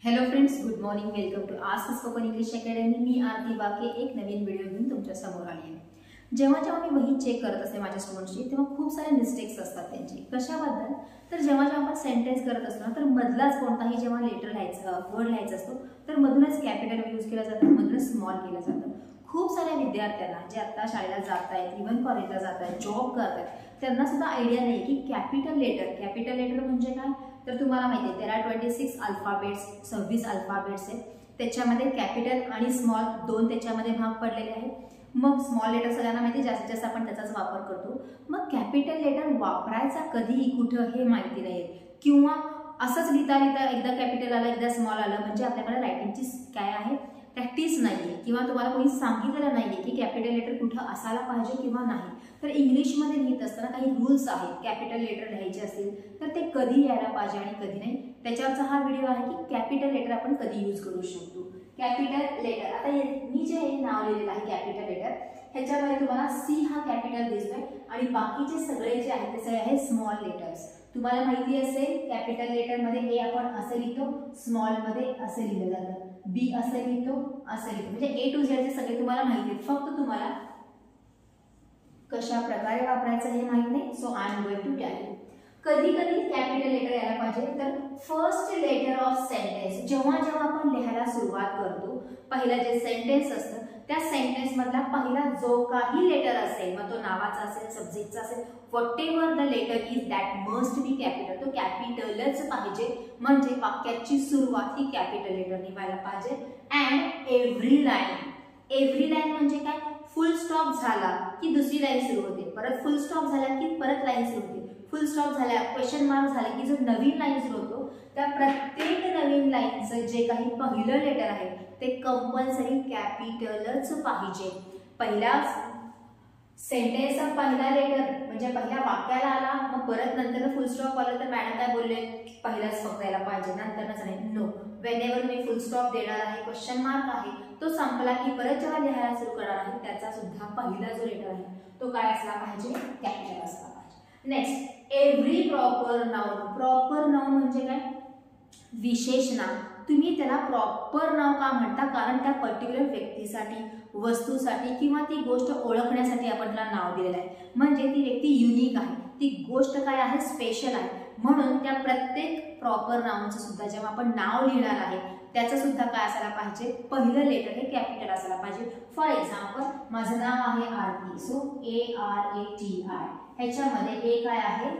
Hello friends, good morning. Welcome to ask spoken English academy. मी आरती बाके एक नवीन video घेऊन तुमच्या समोर आली आहे. जेव्हा मी वही चेक करत असते माझ्या स्टुडंट्सची, तेव्हा खूप सारे मिस्टेक्स असतात त्यांची. कशाबद्दल? तर जेव्हा आपण सेंटेन्स करत असतो ना, तर मधलाच कोणताही जेव्हा लेटर लिहायचं, वर्ड लिहायचा असतो, तर मधूनच कॅपिटल यूज केलं जातं, मधूनच स्मॉल केलं जातं. खूप साऱ्या विद्यार्थ्यांना जे आता शाळेला जात आहेत, इव्हन कॉलेजला जात आहेत, जॉब करत आहेत, त्यांना सुद्धा आयडिया नाही की कॅपिटल लेटर म्हणजे काय. तर तुम्हाला माहिती आहे, 26 अल्फाबेट्स, 26 अल्फाबेट्स आहेत. त्याच्यामध्ये कॅपिटल आणि स्मॉल दोन त्याच्यामध्ये भाग पडलेले आहेत. मग स्मॉल लेटर सगळ्यांना माहिती, जास्तीत जास्त आपण त्याचाच वापर करतो. मग कॅपिटल लेटर वापरायचा कधी, कुठं हे माहिती नाही, किंवा असंच लिहिता लिहिता एकदा कॅपिटल आलं, एकदा स्मॉल आलं, म्हणजे आपल्याकडे रायटिंगची काय आहे, प्रॅक्टिस नाहीये, किंवा तुम्हाला कोणी सांगितलेलं नाहीये की कॅपिटल लेटर कुठं असायला पाहिजे किंवा नाही. तर इंग्लिशमध्ये लिहित असताना काही रूल्स आहेत. कॅपिटल लेटर लिहायचे असतील तर ते कधी यायला पाहिजे आणि कधी नाही, त्याच्यावरचा हा व्हिडिओ आहे की कॅपिटल लेटर आपण कधी यूज करू शकतो. कॅपिटल लेटर, आता मी जे हे नाव लिहिलेलं आहे कॅपिटल लेटर, ह्याच्यामध्ये तुम्हाला सी हा कॅपिटल दिसतोय आणि बाकीचे सगळे जे आहेत ते सगळे आहेत स्मॉल लेटर्स. तुम्हाला माहिती असेल कॅपिटल लेटर मध्ये ए आपण असे लिहितो, स्मॉल मध्ये असे लिहिलं जातं, बी असे लिहितो, असे लिहितो, म्हणजे ए टू झेड चे सगळे तुम्हाला माहिती आहेत. फक्त तुम्हाला कशा प्रकारे वापरायचं हे माहित नाही. So I am going to tell you. कधी कधी कॅपिटल लेटर यायला पाहिजे. तर फर्स्ट लेटर ऑफ सेंटेन्स, जेव्हा आपण लिहायला सुरुवात करतो, पहिला जे सेंटेन्स असतं त्या सेंटेन्स मधला पहिला जो काही लेटर असेल, मग तो नावाचा असेल, सब्जेक्टचा असेल, whatever the letter is that must be capital. तो कॅपिटलच पाहिजे, म्हणजे वाक्याची सुरुवात ही कॅपिटल लेटरने व्हायला पाहिजे. अँड एव्हरी लाईन म्हणजे काय, फुल स्टॉप झाला की दुसरी लाईन सुरू होते, परत फुल स्टॉप झाला की परत लाईन सुरू होते, फुल स्टॉप झाला, क्वेश्चन मार्क झाला की जो नवीन लाईन सुरू होतो, त्या प्रत्येक नवीन लाईनचं जे काही पहिलं लेटर आहे ते कंपल्सरी कॅपिटलच पाहिजे. पहिला सेंटेन्सचा पहिला लेटर म्हणजे पहिल्या वाक्याला आला, मग परत नंतर फुल स्टॉप आला तर मॅडम काय बोलले, पहिलाच फक्त यायला पाहिजे, नंतरच नाही. नो, वेनेवर मी फुल स्टॉप देणार आहे, क्वेश्चन मार्क आहे, तो संपला की परत जेव्हा लिहायला सुरू करणार आहे त्याचा सुद्धा पहिला जो लेटर आहे तो काय असला पाहिजे, कॅपिटल असला पाहिजे. नेक्स्ट, एव्हरी प्रॉपर नाउन म्हणजे काय, विशेष नाव. तुम्ही त्याला प्रॉपर नाव का म्हणता, कारण त्या पर्टिक्युलर व्यक्तीसाठी, वस्तूसाठी किंवा ती गोष्ट ओळखण्यासाठी आपण त्याला नाव दिलेलं आहे. म्हणजे ती व्यक्ती युनिक आहे, ती गोष्ट काय आहे, स्पेशल आहे. म्हणून त्या प्रत्येक प्रॉपर नाउनचं सुद्धा जेव्हा आपण नाव लिहिणार आहे त्याचं सुद्धा काय असायला पाहिजे, पहिलं लेटर हे कॅपिटल असायला पाहिजे. फॉर एक्झाम्पल, माझं नाव आहे आरती, सो ARATI, ह्याच्यामध्ये ए काय आहे,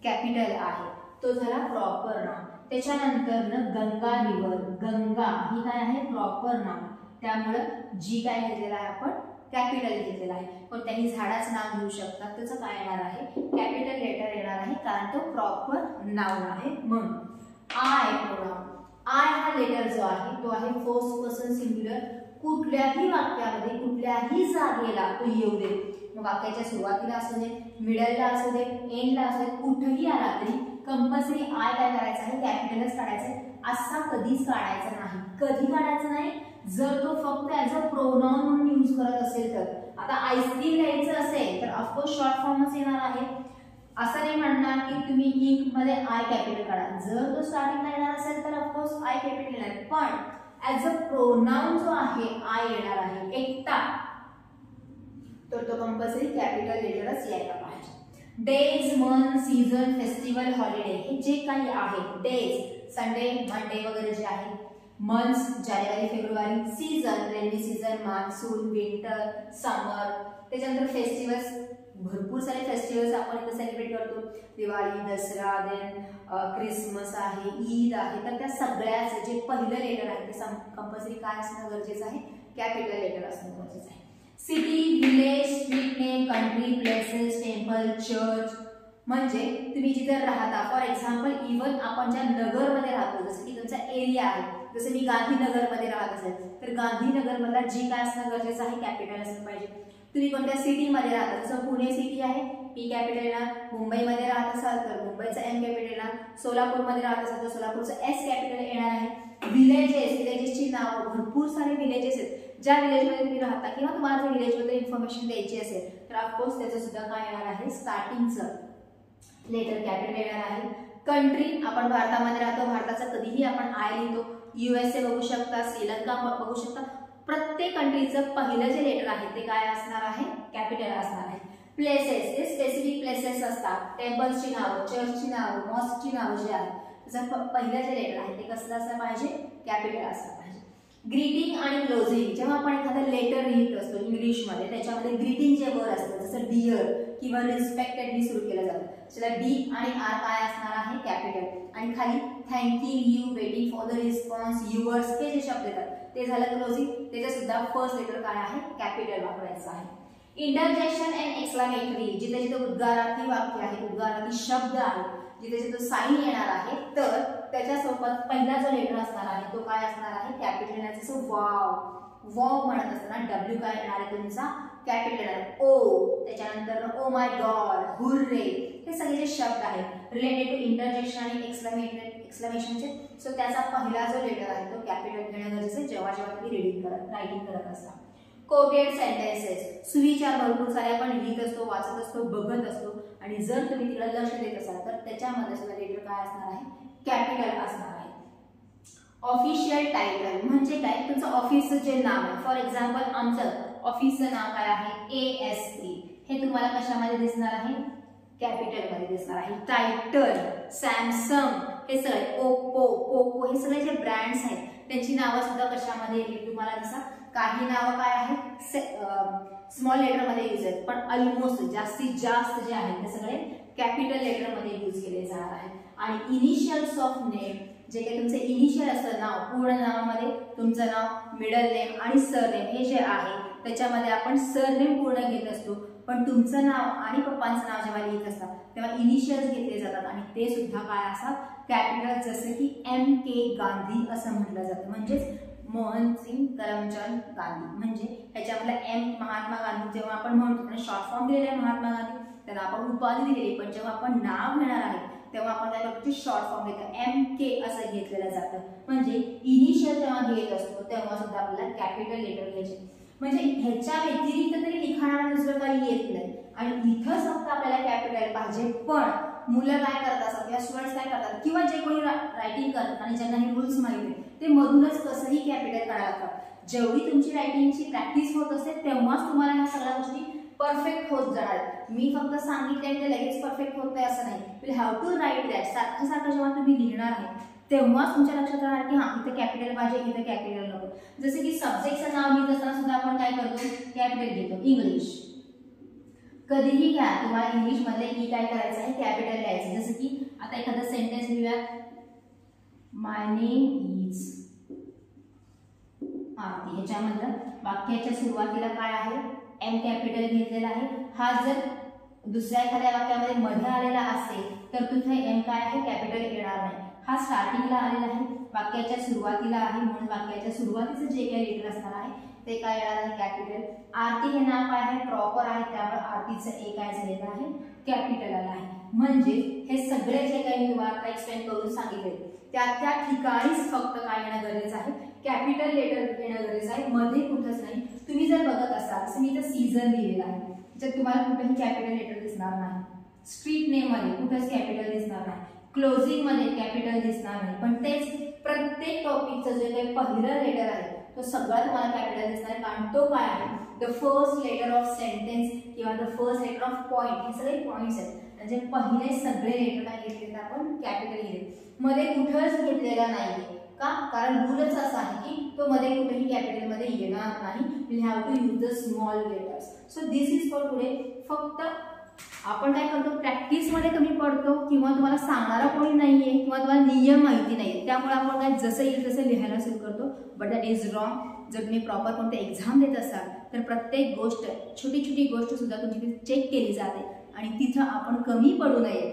कॅपिटल आहे, तो झाला प्रॉपर नाव. त्याच्यानंतर गंगा रिव्हर, गंगा ही काय आहे, प्रॉपर नाव, त्यामुळं जी काय घेतलेलं आहे आपण कॅपिटल घेतलेला आहे. कोणत्याही झाडाचं नाव घेऊ शकतात, त्याचं काय येणार आहे, कॅपिटल लेटर येणार आहे, कारण तो प्रॉपर नाउन आहे. म्हणून आय प्रोनाउन, आय हा लेटर जो आहे तो आहे फर्स्ट पर्सन सिंग्युलर. कुठल्याही वाक्यामध्ये कुठल्याही जागेला तो येऊ दे, मग वाक्याच्या सुरुवातीला असू दे, मिडलला असू दे, एंडला असू दे, कुठेही आला तरी कंपल्सरी आय काय करायचं आहे, कॅपिटलच काढायचं आहे. असा कधीच काढायचा नाही. कधी काढायचं नाही, जर तो फक्त ऍज अ प्रोनाउन म्हणून यूज करत असेल तर. आता आईस्क्रीम लिहायचं असेल तर ऑफकोर्स शॉर्ट फॉर्मच येणार आहे. असं नाही म्हणणार की तुम्ही इंक मध्ये आय कॅपिटल काढा. जर तो स्टार्टिंगला येणार असेल तर ऑफकोर्स आय कॅपिटल येणार, पण ऍज अ प्रोनाउन जो आहे आय येणार आहे एकटा, तर तो कंपल्सरी कॅपिटल लेटरच यायला पाहिजे. Days, month, season, festival, holiday हे जे काही आहे, डेज संडे, मंडे वगैरे जे आहे, मंथ्स जानेवारी, फेब्रुवारी, season rainy season, monsoon, winter, summer, त्याच्यानंतर फेस्टिवल्स, भरपूर सारे फेस्टिवल्स आपण इथे सेलिब्रेट करतो, दिवाळी, दसरा, देन क्रिसमस आहे, ईद आहे. तर त्या सगळ्याचे जे पहिलं लेटर आहे ते कंपल्सरी काय असणं गरजेचं आहे, कॅपिटल लेटर असणं गरजेचं आहे. City, village, street name, country, places, temple, church, म्हणजे तुम्ही जिथे राहता. फॉर एक्झाम्पल, इव्हन आपण ज्या नगरमध्ये राहतो, जसं की तुमचा एरिया आहे, जसं मी गांधीनगरमध्ये राहत असेल तर गांधीनगर मधला जी काय असणं गरजेचं आहे, कॅपिटल असलं पाहिजे. तुम्ही कोणत्या सिटीमध्ये राहता, जसं पुणे सिटी आहे, पी कॅपिटल येणार. मुंबईमध्ये राहत असाल तर मुंबईचं एम कॅपिटल येणार. सोलापूरमध्ये राहत असाल तर सोलापूरचं एस कॅपिटल येणार आहे. विलेजेसची नावं, भरपूर सारे विलेजेस आहेत. ज्या विलेजमध्ये तुम्ही राहता किंवा तुम्हाला जर विलेजबद्दल इन्फॉर्मेशन द्यायची असेल तर ऑफकोर्स त्याचं सुद्धा काय येणार आहे, स्टार्टिंगचं लेटर कॅपिटल येणार आहे. कंट्री, आपण भारतामध्ये राहतो, भारताचा कधीही आपण आय लिहितो, USA बघू शकता, श्रीलंका बघू शकता. प्रत्येक कंट्रीचं पहिलं जे लेटर आहे ते काय असणार आहे, कॅपिटल असणार आहे. प्लेसेस हे स्पेसिफिक प्लेसेस असतात, टेम्पल्सची नावं, चर्चची नावं, मॉस्कची नावं जे आहेत त्याचं पहिलं जे लेटर आहे ते कसलं असलं पाहिजे, कॅपिटल असलं पाहिजे. ग्रीटिंग आणि क्लोजिंग, जेव्हा आपण एखादं लेटर लिहित असतो इंग्लिशमध्ये त्याच्यामध्ये ग्रीटिंग जे वर्ड असतं जसं डिअर किंवा रिस्पेक्टेडली सुरू केलं जातं, त्याला डी आणि आर काय असणार आहे, कॅपिटल. आणि खाली thanking you, waiting for the response, yours हे जे शब्द येतात ते झालं क्लोजिंग, त्याचे सुद्धा फर्स्ट लेटर काय आहे, कॅपिटल वापरायचं आहे. इंटरजेक्शन अँड एक्सक्लामेटरी, जिथे जिथे उद्गारार्थी वाक्य आहे, उद्गारार्थी शब्द आहे, जिथे जिथे साईन येणार आहे तर त्याच्या सोबत पहिला जो लेटर असणार आहे तो काय असणार आहे, कॅपिटल. जसं वाव, वाव म्हणत असताना डब्ल्यू काय येणार आहे तुमचा, कॅपिटल येणार. ओ, त्याच्यानंतर ओ माय गॉड, हुर्रे, हे सगळे जे शब्द आहेत रिलेटेड टू इंटरजेक्शन आणि एक्सक्लेमेशनचे, सो त्याचा पहिला जो लेटर आहे तो कॅपिटल घेणं गरजेचं आहे जेव्हा जेव्हा तुम्ही रायटिंग करत असता. कोटेड सेंटेन्सेस, सुविचार भरपूर सारे आपण लिहित असतो, वाचत असतो, बघत असतो आणि जर तुम्ही तिकडे लक्ष देत असाल तर त्याच्यामध्ये सुद्धा लेटर काय असणार आहे, कॅपिटल असणार आहे. ऑफिशियल टायटल म्हणजे काय, तुमचं ऑफिसचं जे नाव आहे, फॉर एक्झाम्पल आमचं ऑफिसचं नाव काय आहे, ASP, हे तुम्हाला कशामध्ये दिसणार आहे, कॅपिटल मध्ये दिसणार आहे. टायटल, सॅमसंग, हे सगळे ओप्पो, पोको, हे सगळे जे ब्रँड्स आहेत त्यांची नावं सुद्धा कशामध्ये येतील तुम्हाला दिसा. काही नावं काय आहेत स्मॉल लेटर मध्ये यूज आहेत पण ऑलमोस्ट जास्तीत जास्त जे आहेत ते सगळे कॅपिटल लेटर मध्ये यूज केले जाणार आहेत. आणि इनिशियल्स ऑफ नेम, जे काही तुमचे इनिशियल असतं नाव, पूर्ण नावामध्ये तुमचं नाव, मिडल नेम आणि सरनेम हे जे आहे त्याच्यामध्ये आपण सरनेम पूर्ण घेत असतो पण तुमचं नाव आणि पप्पांचं नाव जेव्हा लिहित असतात तेव्हा इनिशियल्स घेतले जातात आणि ते सुद्धा काय असतात, कॅपिटल. जसं की MK गांधी असं म्हटलं जातं, म्हणजेच मोहनसिंग करमचंद गांधी, म्हणजे ह्याच्यामध्ये M महात्मा गांधी जेव्हा आपण म्हणतो शॉर्ट फॉर्म दिलेला आहे महात्मा गांधी, त्यांना आपण उपाधी दिलेली, पण जेव्हा आपण नाव घेणार आहे तेव्हा आपण काय करतो, शॉर्ट फॉर्म घेतो, MK असं घेतलेलं जातं. म्हणजे इनिशियल जेव्हा घेत असतो तेव्हा सुद्धा आपल्याला कॅपिटल लेटर घ्यायचे. म्हणजे ह्याच्या व्यतिरिक्त तरी लिखाणाला दुसरं काही येत नाही आणि इथंच फक्त आपल्याला कॅपिटल पाहिजे. पण मुलं काय करत असतात किंवा स्टुडंट्स काय करतात किंवा जे कोणी रायटिंग करतात आणि ज्यांना हे रूल्स माहिती आहेत ते मधूनच कसंही कॅपिटल करायला लागतात. जेवढी तुमची रायटिंगची प्रॅक्टिस होत असते तेव्हाच तुम्हाला ह्या सगळ्या गोष्टी परफेक्ट होत जाणार. मी फक्त सांगितले ते लगेच परफेक्ट होत आहे असं नाही. You have to write that. सारखं सारखं जेव्हा तुम्ही लिहिणार आहे तेव्हाच तुमच्या लक्षात राहणार की हां इथे कॅपिटल पाहिजे, इथे कॅपिटल नको. जसे की सब्जेक्टचं नाव लिहित असताना सुद्धा आपण काय करतो, कॅपिटल घेतो. इंग्लिश कधीही घ्या, तुम्हाला इंग्लिश मध्ये की काय करायचं आहे, कॅपिटल लिहायचं. जसं की आता एखादा सेंटेन्स लिहूया, माय नेम इज आरती. ह्याच्यामधलं वाक्याच्या सुरुवातीला काय आहे, M कॅपिटल घेतलेला आहे. हा जर दुसऱ्या एखाद्या वाक्यामध्ये मध्ये आलेला असेल तर तिथे M काय आहे, कॅपिटल येणार नाही. हा स्टार्टिंगला आलेला आहे, वाक्याच्या सुरुवातीला आहे म्हणून वाक्याच्या सुरुवातीचं जे काही लेटर असणार आहे ते काय येणार आहे, कॅपिटल. आरती हे नाव काय आहे, प्रॉपर आहे, त्यामुळे आरतीचं ए काय झालेलं आहे, कॅपिटल आलं आहे. म्हणजे हे सगळे जे काही तुम्हाला एक्सप्लेन करून सांगितले त्या त्या ठिकाणीच फक्त काय येणं गरजेचं आहे, कॅपिटल लेटर येणं गरजेचं आहे, मध्ये कुठंच नाही. तुम्ही जर बघत असाल जसं मी इथं सीझन लिहिलेला आहे, त्याच्यात तुम्हाला कुठेही कॅपिटल लेटर दिसणार नाही. स्ट्रीट नेम मध्ये कुठेच कॅपिटल दिसणार नाही, क्लोजिंग मध्ये कॅपिटल दिसणार नाही. पण तेच प्रत्येक टॉपिकचं जे काही पहिलं लेटर आहे तो सगळा तुम्हाला कॅपिटल दिसणार आहे, कारण तो काय आहे, the first letter of sentence किंवा the first letter of point. हे सगळे पॉइंट्स आहेत, म्हणजे पहिले सगळे लेटर काय घेतले तर आपण कॅपिटल घेतले, मध्ये कुठंच घेतलेला नाहीये. का, कारण रूलच असा आहे की तो मध्ये कुठेही कॅपिटल मध्ये येणार नाही. We have to use the small letters. So this is for today. फक्त आपण काय करतो, प्रॅक्टिस मध्ये कमी पडतो किंवा तुम्हाला सांगणारा कोणी नाहीये किंवा तुम्हाला नियम माहिती नाहीये, त्यामुळे आपण काय जसं येईल तसं लिहायला सुरू करतो. But that is wrong. जर तुम्ही प्रॉपर कोणते एक्झाम देत असाल तर प्रत्येक गोष्ट, छोटी छोटी गोष्ट सुद्धा तुमची चेक केली जाते आणि तिथं आपण कमी पडू नये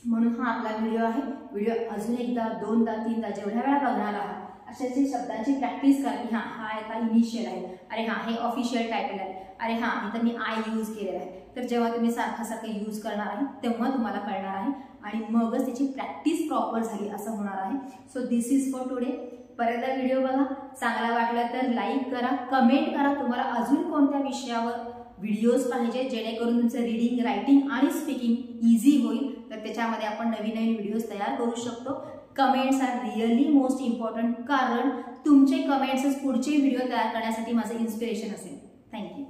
म्हणून हा आपला व्हिडिओ आहे. व्हिडिओ अजून एकदा, दोनदा, तीनदा जेवढ्या वेळा बघणार आहात अशा शब्दांची प्रॅक्टिस करा की हा आता इनिशियल आहे, अरे हा हे ऑफिशियल टायटल आहे, अरे हा इथं मी आय यूज केलेला आहे. तर जेव्हा तुम्ही सारखं सारखं यूज करणार आहे तेव्हा तुम्हाला कळणार आहे आणि मगच त्याची प्रॅक्टिस प्रॉपर झाली असं होणार आहे. So this is for today. परत व्हिडिओ बघा, चांगला वाटला तर लाईक करा, कमेंट करा तुम्हाला अजून कोणत्या विषयावर व्हिडिओज पाहिजे जेणेकरून तुमचं रीडिंग, रायटिंग आणि स्पीकिंग इझी होईल. तर त्याच्यामध्ये आपण नवीन नवीन व्हिडिओज तयार करू शकतो. Comments are really most important, कारण तुमचे कमेंट्सच पुढचे व्हिडिओ तयार करण्यासाठी माझं इन्स्पिरेशन असेल. थँक्यू.